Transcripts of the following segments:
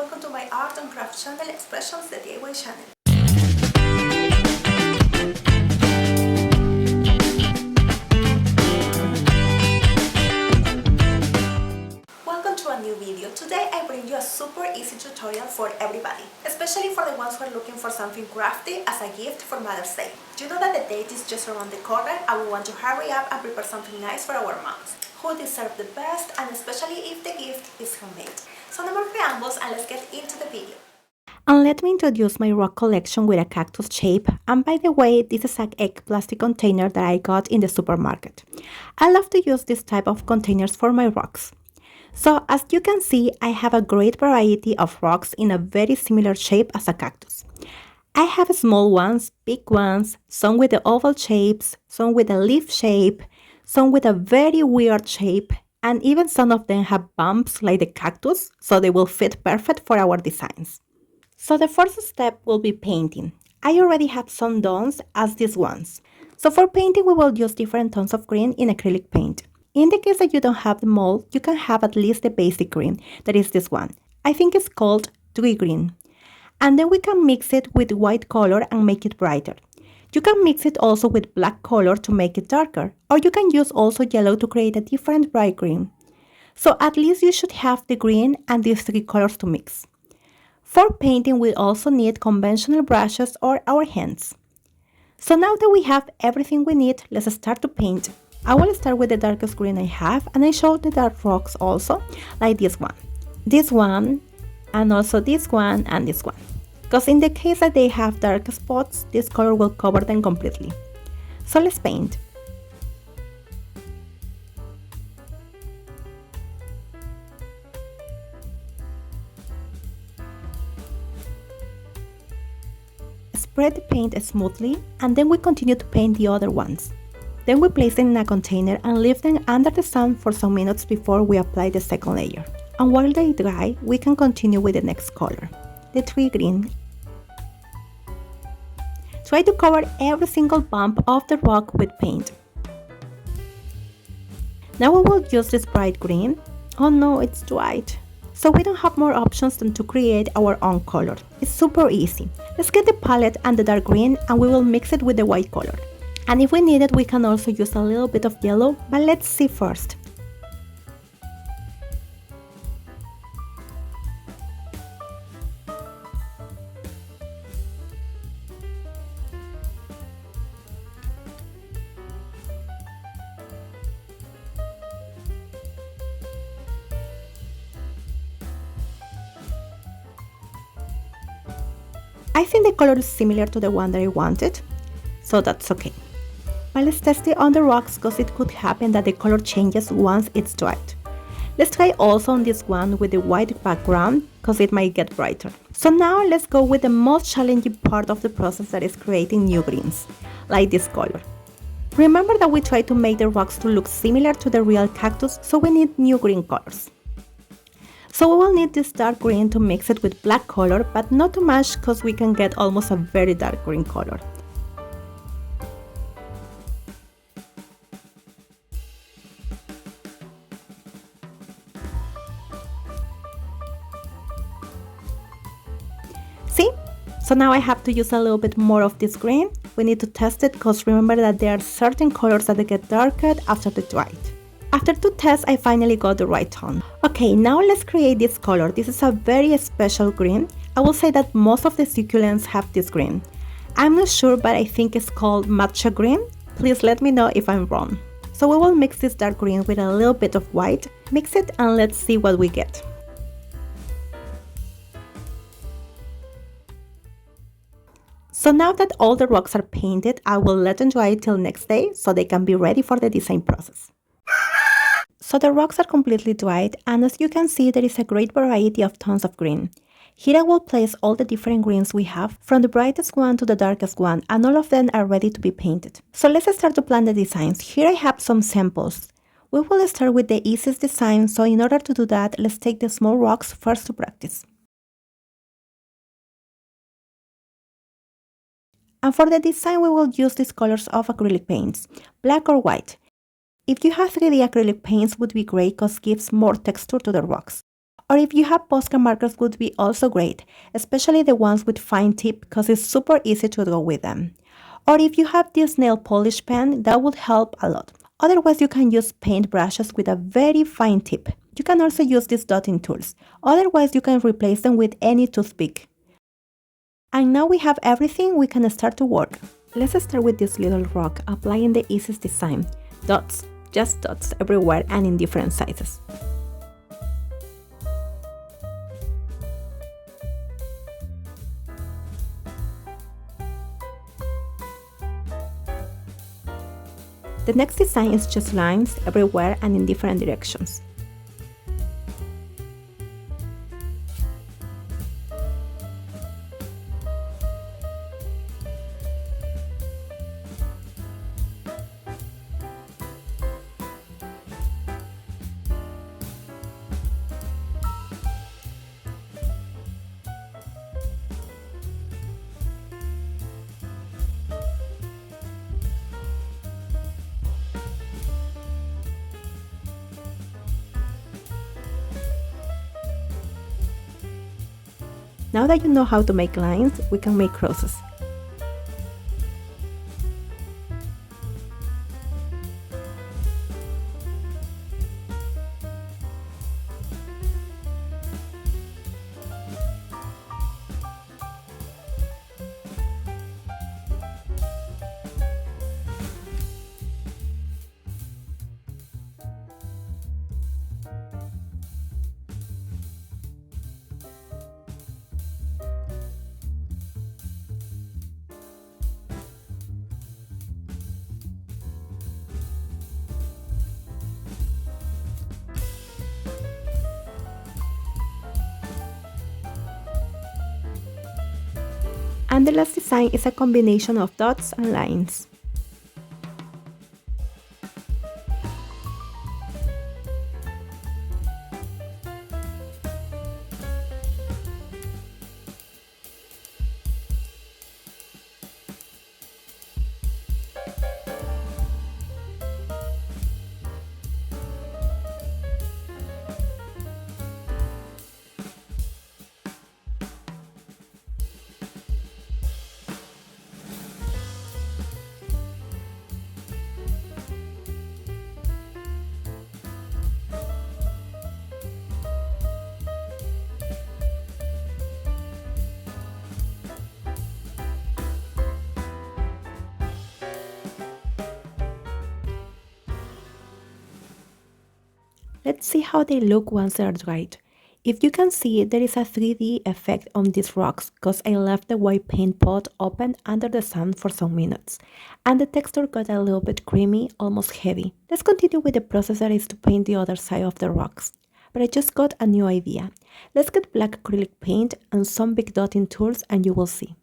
welcome to my art and craft channel, Expressions, the DIY channel. Welcome to a new video. Today I bring you a super easy tutorial for everybody, especially for the ones who are looking for something crafty as a gift for Mother's Day. You know that the date is just around the corner and we want to hurry up and prepare something nice for our moms, who deserve the best, and especially if the gift is homemade. So no more preambles and let's get into the video. And let me introduce my rock collection with a cactus shape. And by the way, this is an egg plastic container that I got in the supermarket. I love to use this type of containers for my rocks. So as you can see, I have a great variety of rocks in a very similar shape as a cactus. I have small ones, big ones, some with the oval shapes, some with a leaf shape, some with a very weird shape, and even some of them have bumps like the cactus, so they will fit perfect for our designs. So the first step will be painting. I already have some done as these ones. So for painting, we will use different tones of green in acrylic paint. In the case that you don't have the mold, you can have at least the basic green, that is this one. I think it's called tree green. And then we can mix it with white color and make it brighter. You can mix it also with black color to make it darker, or you can use also yellow to create a different bright green. So at least you should have the green and these three colors to mix. For painting, we also need conventional brushes or our hands. So now that we have everything we need, let's start to paint. I will start with the darkest green I have, and I show the dark rocks also, like this one, and also this one and this one. Because in the case that they have dark spots, this color will cover them completely. So let's paint. Spread the paint smoothly, and then we continue to paint the other ones. Then we place them in a container and leave them under the sun for some minutes before we apply the second layer. And while they dry, we can continue with the next color, the tree green. Try to cover every single bump of the rock with paint. Now we will use this bright green. Oh no, it's dried. So we don't have more options than to create our own color. It's super easy. Let's get the palette and the dark green and we will mix it with the white color. And if we need it, we can also use a little bit of yellow, but let's see first. I think the color is similar to the one that I wanted, so that's okay. But let's test it on the rocks because it could happen that the color changes once it's dried. Let's try also on this one with the white background because it might get brighter. So now let's go with the most challenging part of the process, that is creating new greens, like this color. Remember that we try to make the rocks to look similar to the real cactus, so we need new green colors. So we will need this dark green to mix it with black color, but not too much because we can get almost a very dark green color. See? So now I have to use a little bit more of this green. We need to test it because remember that there are certain colors that they get darker after the dried. After 2 tests, I finally got the right tone. Okay, now let's create this color. This is a very special green. I will say that most of the succulents have this green. I'm not sure, but I think it's called matcha green. Please let me know if I'm wrong. So we will mix this dark green with a little bit of white. Mix it and let's see what we get. So now that all the rocks are painted, I will let them dry till next day so they can be ready for the design process. So the rocks are completely dried, and as you can see, there is a great variety of tones of green. Here I will place all the different greens we have, from the brightest one to the darkest one, and all of them are ready to be painted. So let's start to plan the designs. Here I have some samples. We will start with the easiest design, so in order to do that, let's take the small rocks first to practice. And for the design, we will use these colors of acrylic paints, black or white. If you have 3D acrylic paints, would be great because it gives more texture to the rocks. Or if you have Posca markers would be also great, especially the ones with fine tip because it's super easy to go with them. Or if you have this nail polish pen, that would help a lot. Otherwise, you can use paint brushes with a very fine tip. You can also use these dotting tools. Otherwise, you can replace them with any toothpick. And now we have everything, we can start to work. Let's start with this little rock, applying the easiest design. Dots, just dots everywhere and in different sizes. The next design is just lines everywhere and in different directions. Now that you know how to make lines, we can make crosses. And the last design is a combination of dots and lines. Let's see how they look once they are dried. If you can see, there is a 3D effect on these rocks because I left the white paint pot open under the sun for some minutes, and the texture got a little bit creamy, almost heavy. Let's continue with the process that is to paint the other side of the rocks. But I just got a new idea. Let's get black acrylic paint and some big dotting tools and you will see.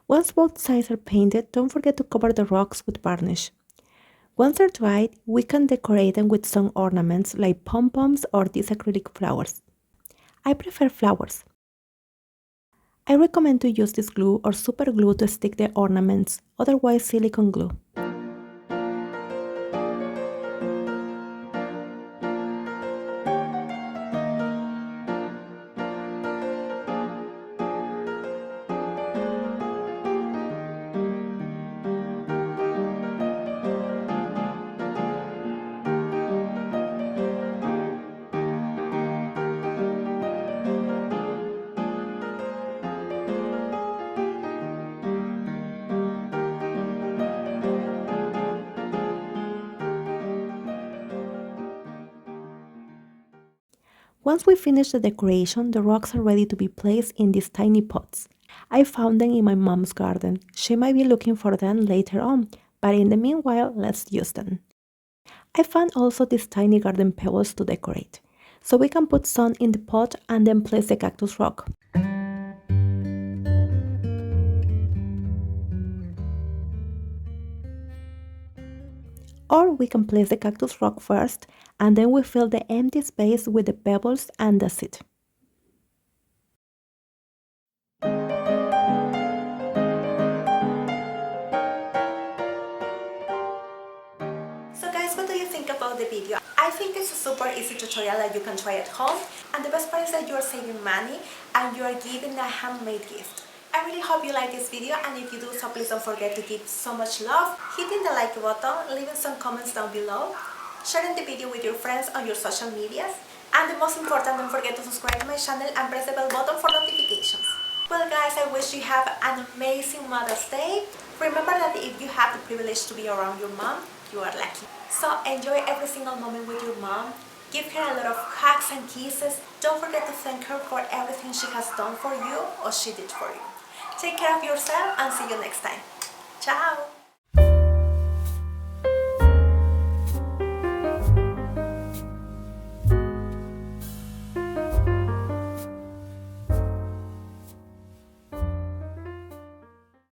Once both sides are painted, don't forget to cover the rocks with varnish. Once they're dried, we can decorate them with some ornaments like pom-poms or these acrylic flowers. I prefer flowers. I recommend to use this glue or super glue to stick the ornaments, otherwise silicone glue. Once we finish the decoration, the rocks are ready to be placed in these tiny pots. I found them in my mom's garden. She might be looking for them later on, but in the meanwhile, let's use them. I found also these tiny garden pebbles to decorate, so we can put some in the pot and then place the cactus rock. Or we can place the cactus rock first and then we fill the empty space with the pebbles and that's it. So guys, what do you think about the video? I think it's a super easy tutorial that you can try at home, and the best part is that you are saving money and you are giving a handmade gift. I really hope you like this video, and if you do so, please don't forget to give so much love, hitting the like button, leaving some comments down below, sharing the video with your friends on your social medias, and the most important, don't forget to subscribe to my channel and press the bell button for notifications. Well guys, I wish you have an amazing Mother's Day. Remember that if you have the privilege to be around your mom, you are lucky. So enjoy every single moment with your mom. Give her a lot of hugs and kisses. Don't forget to thank her for everything she has done for you or she did for you. Take care of yourself and see you next time. Ciao!